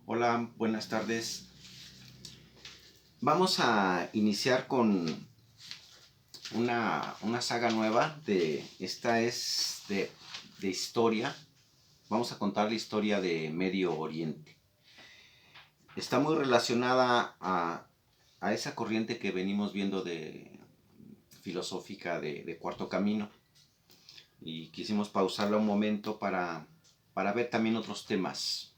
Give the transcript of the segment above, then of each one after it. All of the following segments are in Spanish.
Hola, buenas tardes. Vamos a iniciar con una saga nueva. Esta es de historia. Vamos a contar la historia de Medio Oriente. Está muy relacionada a esa corriente que venimos viendo de filosófica de Cuarto Camino. Y quisimos pausarla un momento para ver también otros temas.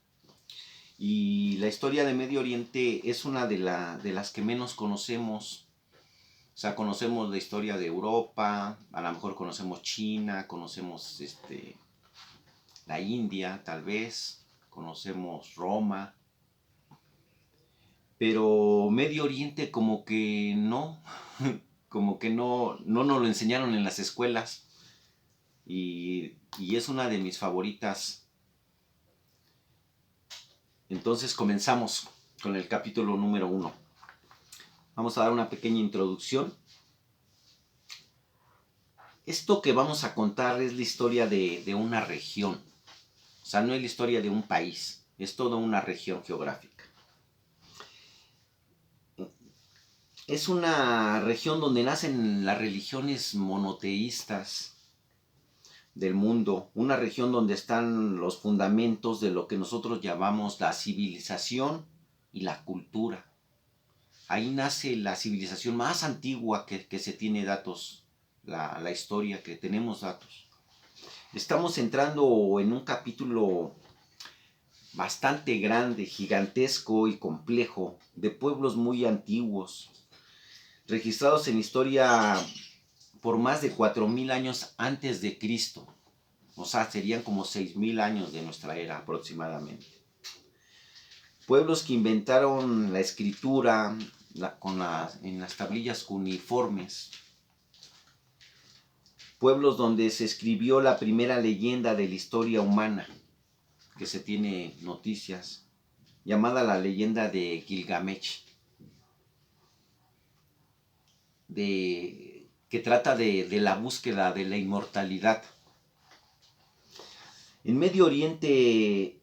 Y la historia de Medio Oriente es una de las que menos conocemos. O sea, conocemos la historia de Europa, a lo mejor conocemos China, conocemos la India, tal vez, conocemos Roma, pero Medio Oriente como que no, como que no nos lo enseñaron en las escuelas y es una de mis favoritas. Entonces comenzamos con el capítulo número 1. Vamos a dar una pequeña introducción. Esto que vamos a contar es la historia de una región. O sea, no es la historia de un país, es toda una región geográfica. Es una región donde nacen las religiones monoteístas del mundo, una región donde están los fundamentos de lo que nosotros llamamos la civilización y la cultura. Ahí nace la civilización más antigua que se tiene datos, la historia que tenemos datos. Estamos entrando en un capítulo bastante grande, gigantesco y complejo, de pueblos muy antiguos, registrados en historia por más de 4000 años antes de Cristo. O sea, serían como 6000 años de nuestra era aproximadamente. Pueblos que inventaron la escritura en las tablillas cuneiformes. Pueblos donde se escribió la primera leyenda de la historia humana, que se tiene noticias, llamada la leyenda de Gilgamesh, que trata de la búsqueda de la inmortalidad. En Medio Oriente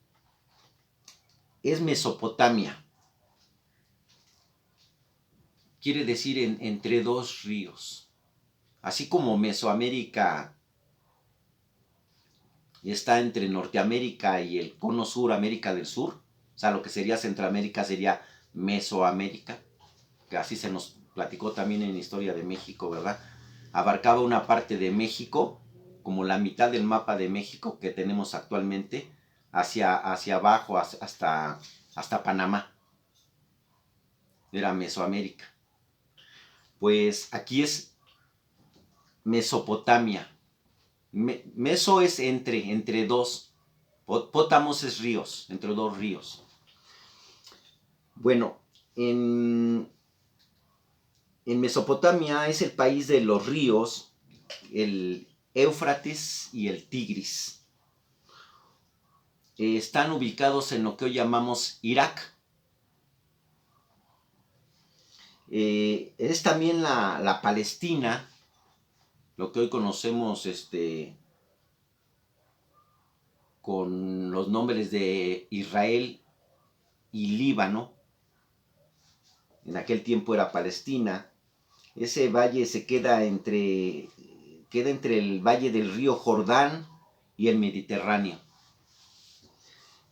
es Mesopotamia, quiere decir entre dos ríos. Así como Mesoamérica está entre Norteamérica y el cono sur, América del Sur, o sea, lo que sería Centroamérica sería Mesoamérica, que así se nos platicó también en Historia de México, ¿verdad? Abarcaba una parte de México, como la mitad del mapa de México que tenemos actualmente, hacia abajo, hasta Panamá. Era Mesoamérica. Pues aquí es Mesopotamia. Meso es entre dos. Pótamos es ríos, entre dos ríos. Bueno, en Mesopotamia es el país de los ríos, el Éufrates y el Tigris. Están ubicados en lo que hoy llamamos Irak. Es también la Palestina, lo que hoy conocemos con los nombres de Israel y Líbano. En aquel tiempo era Palestina. Ese valle se queda entre el valle del río Jordán y el Mediterráneo.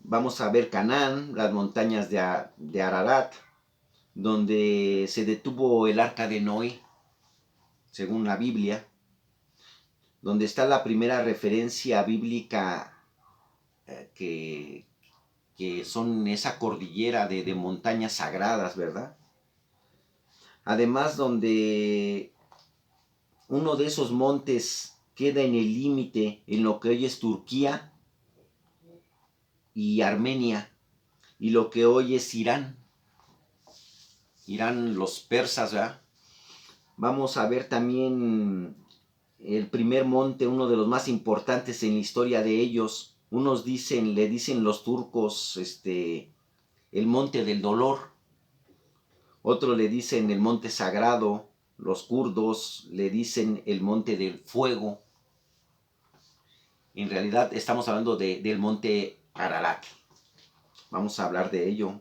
Vamos a ver Canaán, las montañas de Ararat, donde se detuvo el arca de Noé, según la Biblia, donde está la primera referencia bíblica que son esa cordillera de montañas sagradas, ¿verdad? Además, donde uno de esos montes queda en el límite en lo que hoy es Turquía y Armenia, y lo que hoy es Irán. Irán, los persas, ¿verdad? Vamos a ver también el primer monte, uno de los más importantes en la historia de ellos. Unos le dicen los turcos, el monte del dolor. Otros le dicen el monte sagrado. Los kurdos le dicen el monte del fuego. En realidad estamos hablando del monte Ararat. Vamos a hablar de ello.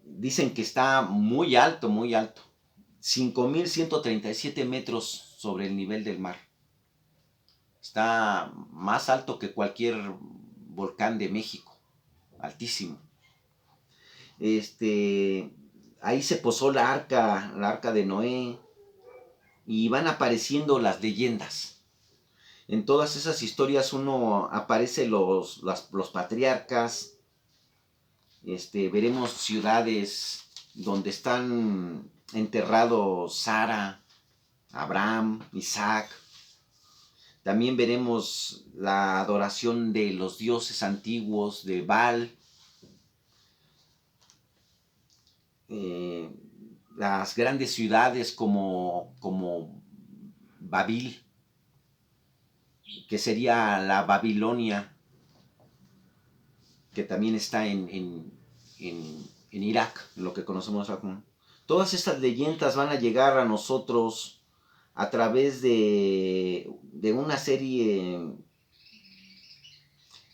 Dicen que está muy alto, muy alto. 5.137 metros sobre el nivel del mar. Está más alto que cualquier volcán de México. Altísimo. Ahí se posó la arca de Noé, y van apareciendo las leyendas. En todas esas historias aparece los patriarcas, veremos ciudades donde están enterrados Sara, Abraham, Isaac. También veremos la adoración de los dioses antiguos, de Baal. Las grandes ciudades como Babil, que sería la Babilonia, que también está en Irak, lo que conocemos como. Todas estas leyendas van a llegar a nosotros a través de una serie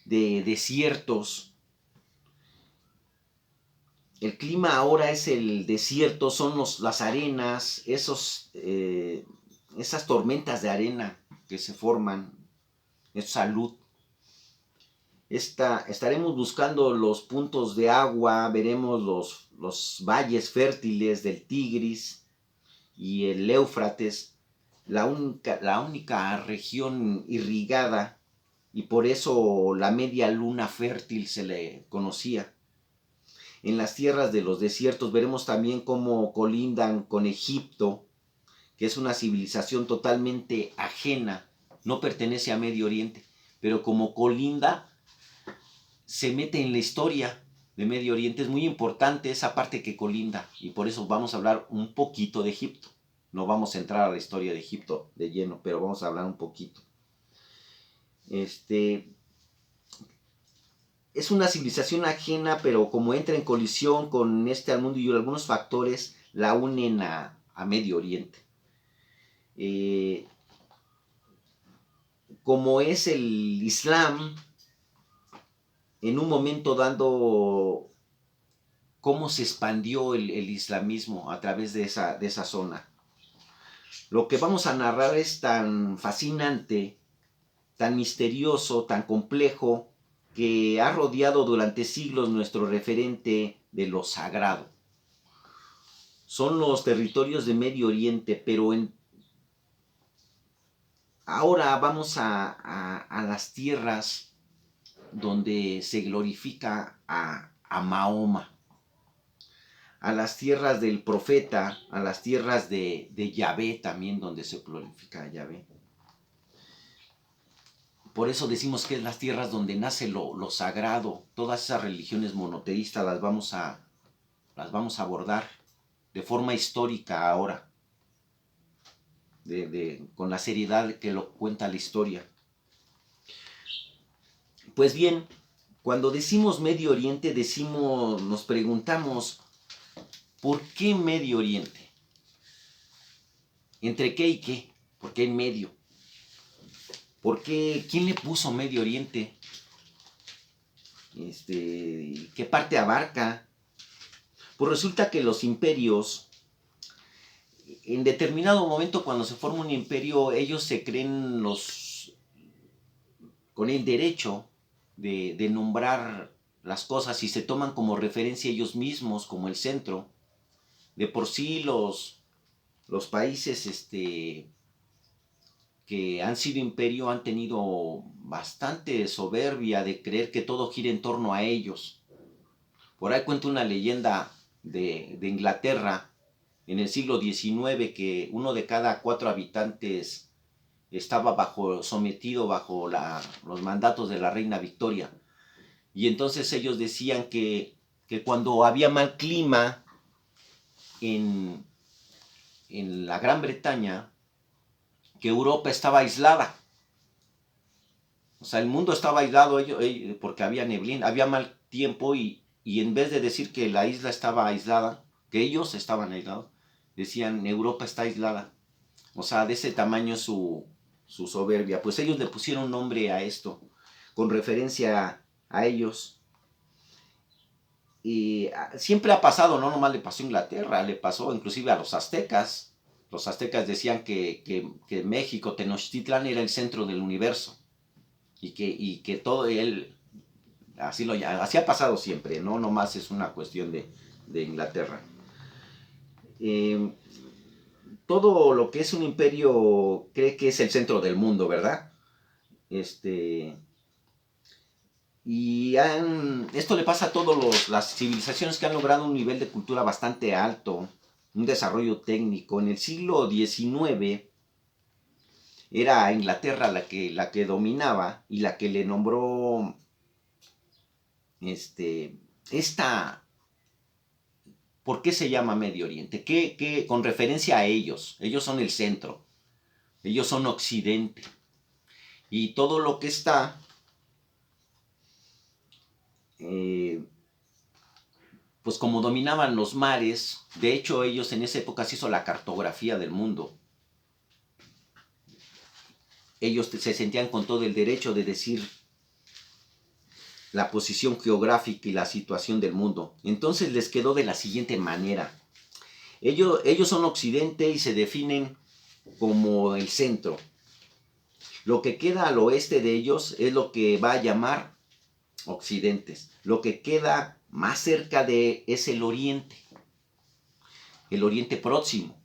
de desiertos. El clima ahora es el desierto, son las arenas, esas tormentas de arena que se forman, es salud. Estaremos buscando los puntos de agua, veremos los valles fértiles del Tigris y el Éufrates, la única región irrigada, y por eso la media luna fértil se le conocía. En las tierras de los desiertos veremos también cómo colindan con Egipto, que es una civilización totalmente ajena, no pertenece a Medio Oriente, pero como colinda, se mete en la historia de Medio Oriente. Es muy importante esa parte que colinda, y por eso vamos a hablar un poquito de Egipto. No vamos a entrar a la historia de Egipto de lleno, pero vamos a hablar un poquito. Es una civilización ajena, pero como entra en colisión con al mundo, y algunos factores la unen a Medio Oriente. Como es el Islam, en un momento dado, cómo se expandió el islamismo a través de esa zona. Lo que vamos a narrar es tan fascinante, tan misterioso, tan complejo, que ha rodeado durante siglos nuestro referente de lo sagrado. Son los territorios de Medio Oriente, pero ahora vamos a las tierras donde se glorifica a Mahoma, a las tierras del profeta, a las tierras de Yahvé también, donde se glorifica a Yahvé. Por eso decimos que es las tierras donde nace lo sagrado. Todas esas religiones monoteístas las vamos a abordar de forma histórica ahora, con la seriedad que lo cuenta la historia. Pues bien, cuando decimos Medio Oriente, nos preguntamos, ¿por qué Medio Oriente? ¿Entre qué y qué? ¿Por qué en medio? ¿Por qué? ¿Quién le puso Medio Oriente? ¿Qué parte abarca? Pues resulta que los imperios, en determinado momento, cuando se forma un imperio, ellos se creen con el derecho de nombrar las cosas, y se toman como referencia ellos mismos como el centro. De por sí los países que han sido imperio han tenido bastante soberbia de creer que todo gira en torno a ellos. Por ahí cuenta una leyenda de Inglaterra en el siglo XIX, que 1 de cada 4 habitantes estaba sometido bajo los mandatos de la reina Victoria. Y entonces ellos decían que cuando había mal clima en la Gran Bretaña, que Europa estaba aislada. O sea, el mundo estaba aislado porque había neblina, había mal tiempo, y en vez de decir que la isla estaba aislada, que ellos estaban aislados, decían Europa está aislada. O sea, de ese tamaño su soberbia. Pues ellos le pusieron nombre a esto, con referencia a ellos. siempre ha pasado, no nomás le pasó a Inglaterra, le pasó inclusive a los aztecas. Los aztecas decían que México, Tenochtitlan, era el centro del universo. Y que todo él, así ha pasado siempre, no nomás es una cuestión de Inglaterra. Todo lo que es un imperio cree que es el centro del mundo, ¿verdad? Esto le pasa a todas las civilizaciones que han logrado un nivel de cultura bastante alto, un desarrollo técnico. En el siglo XIX era Inglaterra la que dominaba y la que le nombró esta. ¿Por qué se llama Medio Oriente? Con referencia a ellos. Ellos son el centro. Ellos son Occidente. Y todo lo que está pues como dominaban los mares, de hecho ellos en esa época se hizo la cartografía del mundo. Ellos se sentían con todo el derecho de decir la posición geográfica y la situación del mundo. Entonces les quedó de la siguiente manera. Ellos son Occidente y se definen como el centro. Lo que queda al oeste de ellos es lo que va a llamar Occidentes. Lo que queda más cerca de es el Oriente Próximo.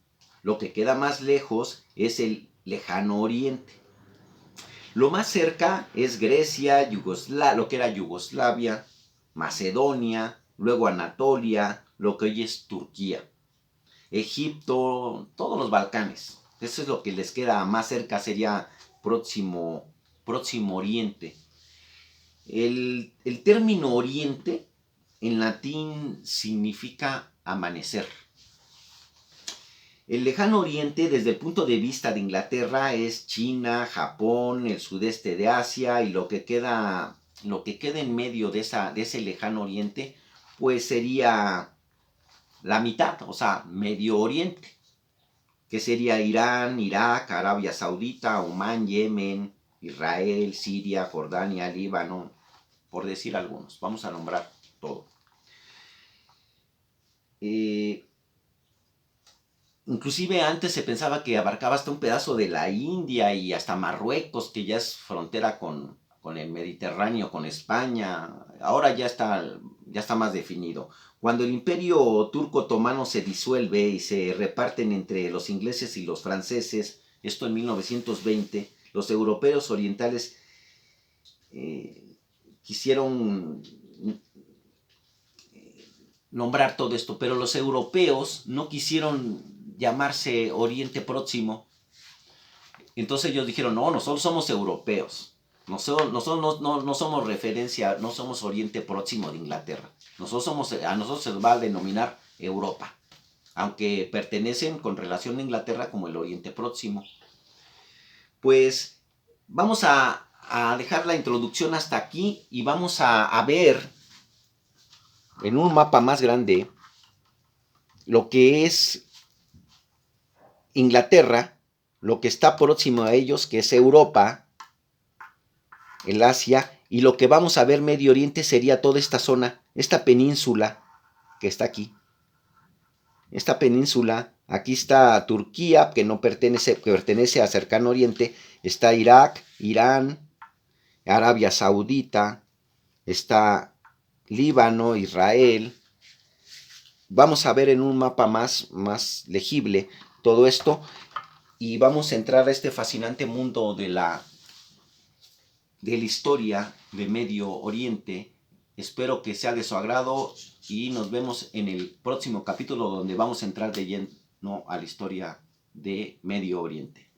Lo que queda más lejos es el Lejano Oriente. Lo más cerca es Grecia, lo que era Yugoslavia, Macedonia, luego Anatolia, lo que hoy es Turquía, Egipto, todos los Balcanes. Eso es lo que les queda más cerca, sería próximo Oriente. El término Oriente en latín significa amanecer. El Lejano Oriente, desde el punto de vista de Inglaterra, es China, Japón, el sudeste de Asia, y lo que queda en medio de ese Lejano Oriente, pues sería la mitad, o sea, Medio Oriente, que sería Irán, Irak, Arabia Saudita, Omán, Yemen, Israel, Siria, Jordania, Líbano, por decir algunos. Vamos a nombrar todo. Inclusive antes se pensaba que abarcaba hasta un pedazo de la India y hasta Marruecos, que ya es frontera con el Mediterráneo, con España. Ahora ya está más definido. Cuando el imperio turco otomano se disuelve y se reparten entre los ingleses y los franceses, esto en 1920, los europeos orientales quisieron nombrar todo esto, pero los europeos no quisieron llamarse Oriente Próximo. Entonces ellos dijeron, no, nosotros somos europeos. Nosotros no somos referencia, no somos Oriente Próximo de Inglaterra. A nosotros se nos va a denominar Europa, aunque pertenecen con relación a Inglaterra como el Oriente Próximo. Pues vamos a dejar la introducción hasta aquí y vamos a ver en un mapa más grande lo que es Inglaterra, lo que está próximo a ellos, que es Europa, el Asia, y lo que vamos a ver Medio Oriente sería toda esta zona, esta península que está aquí. Esta península, aquí está Turquía, que pertenece a Cercano Oriente, está Irak, Irán, Arabia Saudita, está Líbano, Israel. Vamos a ver en un mapa más legible todo esto y vamos a entrar a este fascinante mundo de la historia de Medio Oriente. Espero que sea de su agrado y nos vemos en el próximo capítulo donde vamos a entrar de lleno a la historia de Medio Oriente.